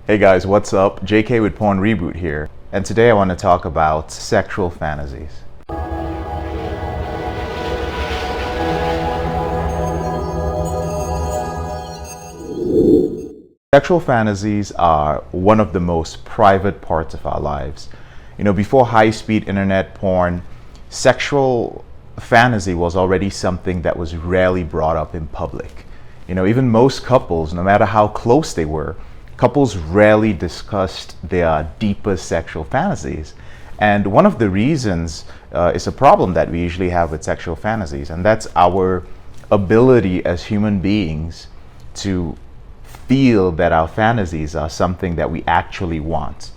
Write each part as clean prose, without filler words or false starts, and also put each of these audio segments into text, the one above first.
Hey guys, what's up? JK with Porn Reboot here, and today I want to talk about sexual fantasies. Sexual fantasies are one of the most private parts of our lives. Before high-speed internet porn, sexual fantasy was already something that was rarely brought up in public. Even most couples, no matter how close they were, couples rarely discussed their deepest sexual fantasies. And one of the reasons is a problem that we usually have with sexual fantasies, and that's our ability as human beings to feel that our fantasies are something that we actually want.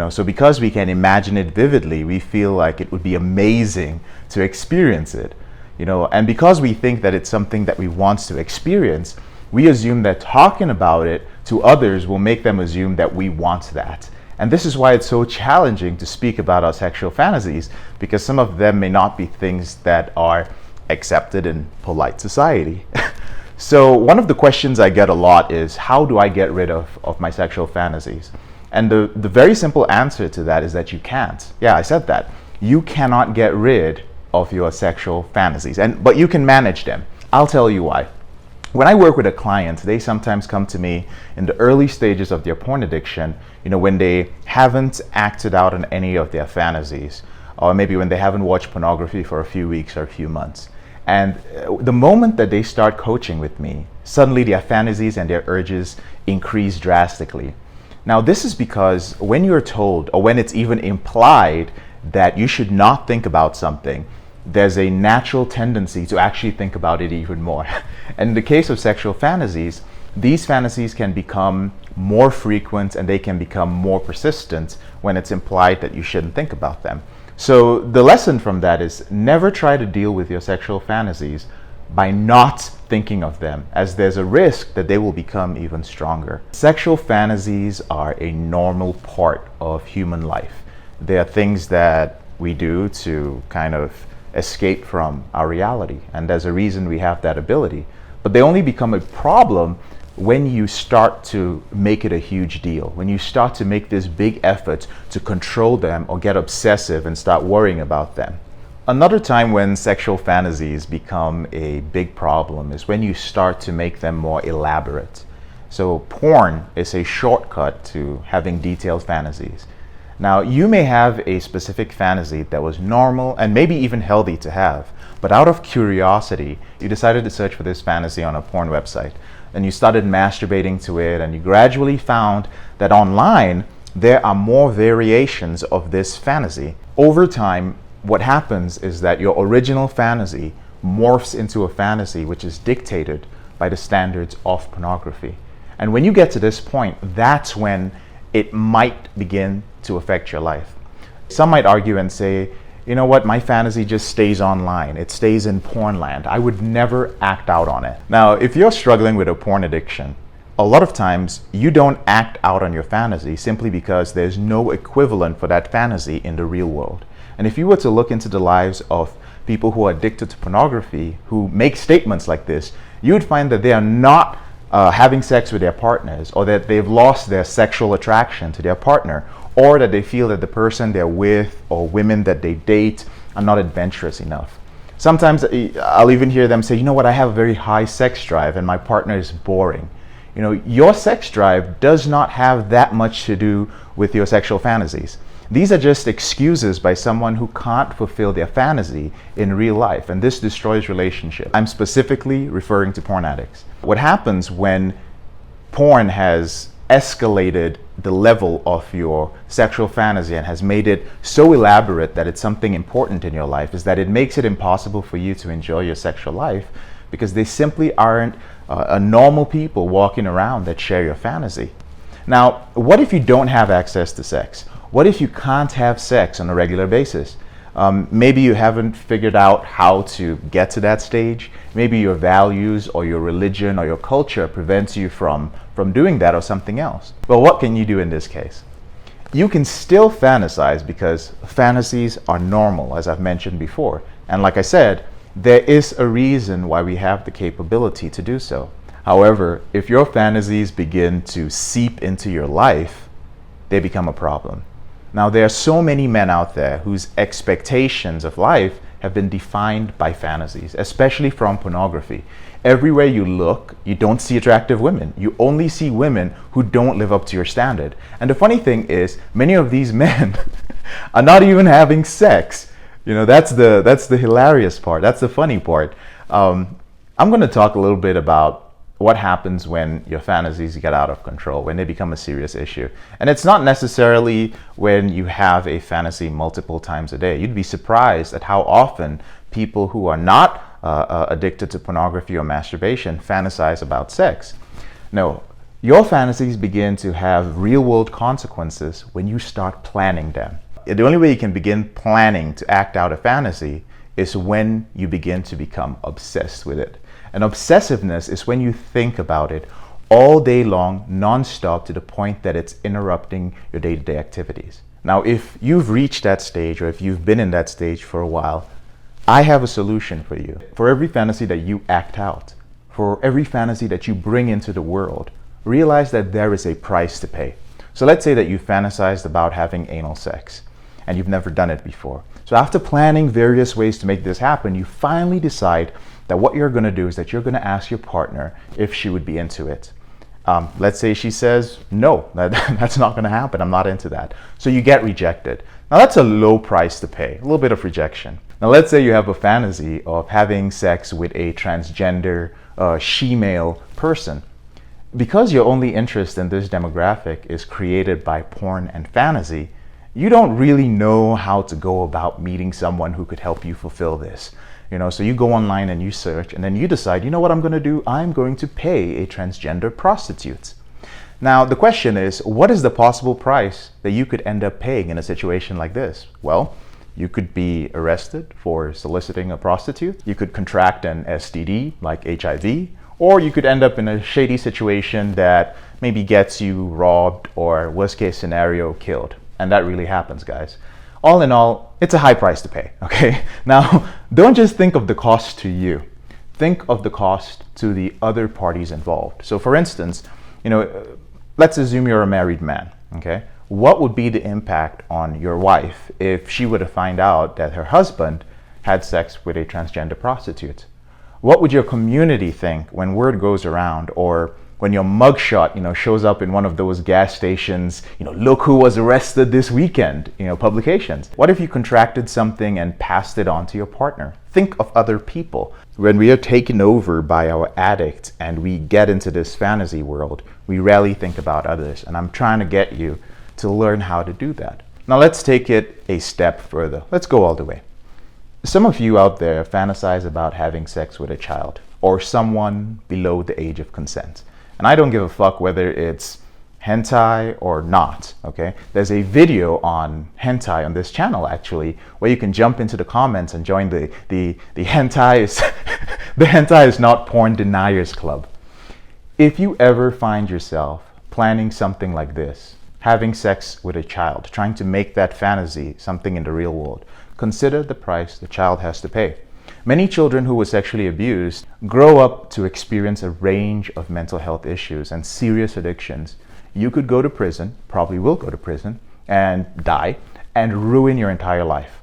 So because we can imagine it vividly, we feel like it would be amazing to experience it. And because we think that it's something that we want to experience, we assume that talking about it to others will make them assume that we want that. And this is why it's so challenging to speak about our sexual fantasies, because some of them may not be things that are accepted in polite society. So one of the questions I get a lot is, how do I get rid of my sexual fantasies? And the very simple answer to that is that you can't. Yeah, I said that. You cannot get rid of your sexual fantasies, but you can manage them. I'll tell you why. When I work with a client, they sometimes come to me in the early stages of their porn addiction, when they haven't acted out on any of their fantasies, or maybe when they haven't watched pornography for a few weeks or a few months. And the moment that they start coaching with me, suddenly their fantasies and their urges increase drastically. Now, this is because when you're told, or when it's even implied, that you should not think about something, there's a natural tendency to actually think about it even more. And in the case of sexual fantasies, these fantasies can become more frequent and they can become more persistent when it's implied that you shouldn't think about them. So the lesson from that is, never try to deal with your sexual fantasies by not thinking of them, as there's a risk that they will become even stronger. Sexual fantasies are a normal part of human life. They are things that we do to kind of escape from our reality, and there's a reason we have that ability. But they only become a problem when you start to make it a huge deal, when you start to make this big effort to control them or get obsessive and start worrying about them. Another time when sexual fantasies become a big problem is when you start to make them more elaborate. So porn is a shortcut to having detailed fantasies. Now, you may have a specific fantasy that was normal and maybe even healthy to have, but out of curiosity, you decided to search for this fantasy on a porn website, and you started masturbating to it, and you gradually found that online there are more variations of this fantasy. Over time, what happens is that your original fantasy morphs into a fantasy which is dictated by the standards of pornography. And when you get to this point, that's when it might begin to affect your life. Some might argue and say, you know what, my fantasy just stays online. It stays in porn land. I would never act out on it. Now, if you're struggling with a porn addiction, a lot of times you don't act out on your fantasy simply because there's no equivalent for that fantasy in the real world. And if you were to look into the lives of people who are addicted to pornography, who make statements like this, you would find that they are not having sex with their partners, or that they've lost their sexual attraction to their partner, or that they feel that the person they're with or women that they date are not adventurous enough. Sometimes I'll even hear them say, you know what, I have a very high sex drive and my partner is boring. Your sex drive does not have that much to do with your sexual fantasies. These are just excuses by someone who can't fulfill their fantasy in real life, and this destroys relationships. I'm specifically referring to porn addicts. What happens when porn has escalated the level of your sexual fantasy and has made it so elaborate that it's something important in your life is that it makes it impossible for you to enjoy your sexual life, because they simply aren't a normal people walking around that share your fantasy. Now, what if you don't have access to sex? What if you can't have sex on a regular basis? Maybe you haven't figured out how to get to that stage. Maybe your values or your religion or your culture prevents you from doing that, or something else. Well, what can you do in this case? You can still fantasize, because fantasies are normal, as I've mentioned before. And like I said, there is a reason why we have the capability to do so. However, if your fantasies begin to seep into your life, they become a problem. Now, there are so many men out there whose expectations of life have been defined by fantasies, especially from pornography. Everywhere you look, you don't see attractive women. You only see women who don't live up to your standard. And the funny thing is, many of these men are not even having sex. You know, that's the hilarious part. That's the funny part. I'm going to talk a little bit about what happens when your fantasies get out of control, when they become a serious issue. And it's not necessarily when you have a fantasy multiple times a day. You'd be surprised at how often people who are not addicted to pornography or masturbation fantasize about sex. No, your fantasies begin to have real-world consequences when you start planning them. The only way you can begin planning to act out a fantasy is when you begin to become obsessed with it. And obsessiveness is when you think about it all day long, non-stop, to the point that it's interrupting your day-to-day activities. Now, if you've reached that stage, or if you've been in that stage for a while, I have a solution for you. For every fantasy that you act out, for every fantasy that you bring into the world, realize that there is a price to pay. So let's say that you fantasized about having anal sex and you've never done it before. So after planning various ways to make this happen, you finally decide that what you're going to do is that you're going to ask your partner if she would be into it. Let's say she says, no, that's not going to happen. I'm not into that. So you get rejected. Now that's a low price to pay, a little bit of rejection. Now let's say you have a fantasy of having sex with a transgender she-male person. Because your only interest in this demographic is created by porn and fantasy, you don't really know how to go about meeting someone who could help you fulfill this. So you go online and you search, and then you decide, you know what I'm going to do? I'm going to pay a transgender prostitute. Now, the question is, what is the possible price that you could end up paying in a situation like this? Well, you could be arrested for soliciting a prostitute. You could contract an STD like HIV, or you could end up in a shady situation that maybe gets you robbed or, worst case scenario, killed. And that really happens, guys. All in all, it's a high price to pay, okay? Now, don't just think of the cost to you. Think of the cost to the other parties involved. So for instance, let's assume you're a married man, okay? What would be the impact on your wife if she were to find out that her husband had sex with a transgender prostitute? What would your community think when word goes around, or when your mugshot, shows up in one of those gas stations, look who was arrested this weekend, publications? What if you contracted something and passed it on to your partner? Think of other people. When we are taken over by our addict and we get into this fantasy world, we rarely think about others. And I'm trying to get you to learn how to do that. Now let's take it a step further. Let's go all the way. Some of you out there fantasize about having sex with a child or someone below the age of consent. And I don't give a fuck whether it's hentai or not, okay? There's a video on hentai on this channel, actually, where you can jump into the comments and join the hentai is the hentai is not porn deniers club. If you ever find yourself planning something like this, having sex with a child, trying to make that fantasy something in the real world, consider the price the child has to pay. Many children who were sexually abused grow up to experience a range of mental health issues and serious addictions. You could go to prison, probably will go to prison, and die, and ruin your entire life.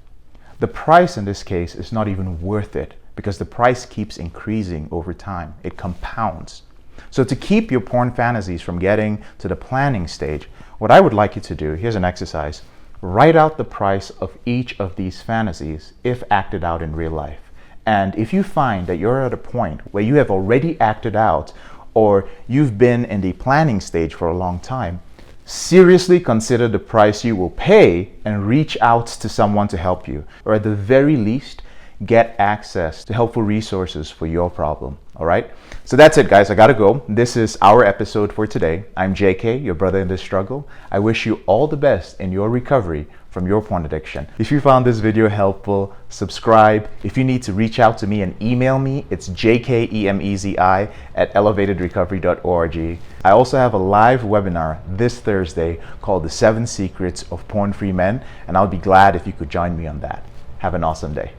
The price in this case is not even worth it, because the price keeps increasing over time. It compounds. So to keep your porn fantasies from getting to the planning stage, what I would like you to do, here's an exercise. Write out the price of each of these fantasies if acted out in real life. And if you find that you're at a point where you have already acted out, or you've been in the planning stage for a long time, seriously consider the price you will pay and reach out to someone to help you. Or at the very least, get access to helpful resources for your problem. All right? So that's it, guys. I gotta go. This is our episode for today. I'm JK, your brother in this struggle. I wish you all the best in your recovery from your porn addiction. If you found this video helpful, subscribe. If you need to reach out to me and email me, it's jkemezi@elevatedrecovery.org. I also have a live webinar this Thursday called The 7 Secrets of Porn-Free Men, and I'll be glad if you could join me on that. Have an awesome day.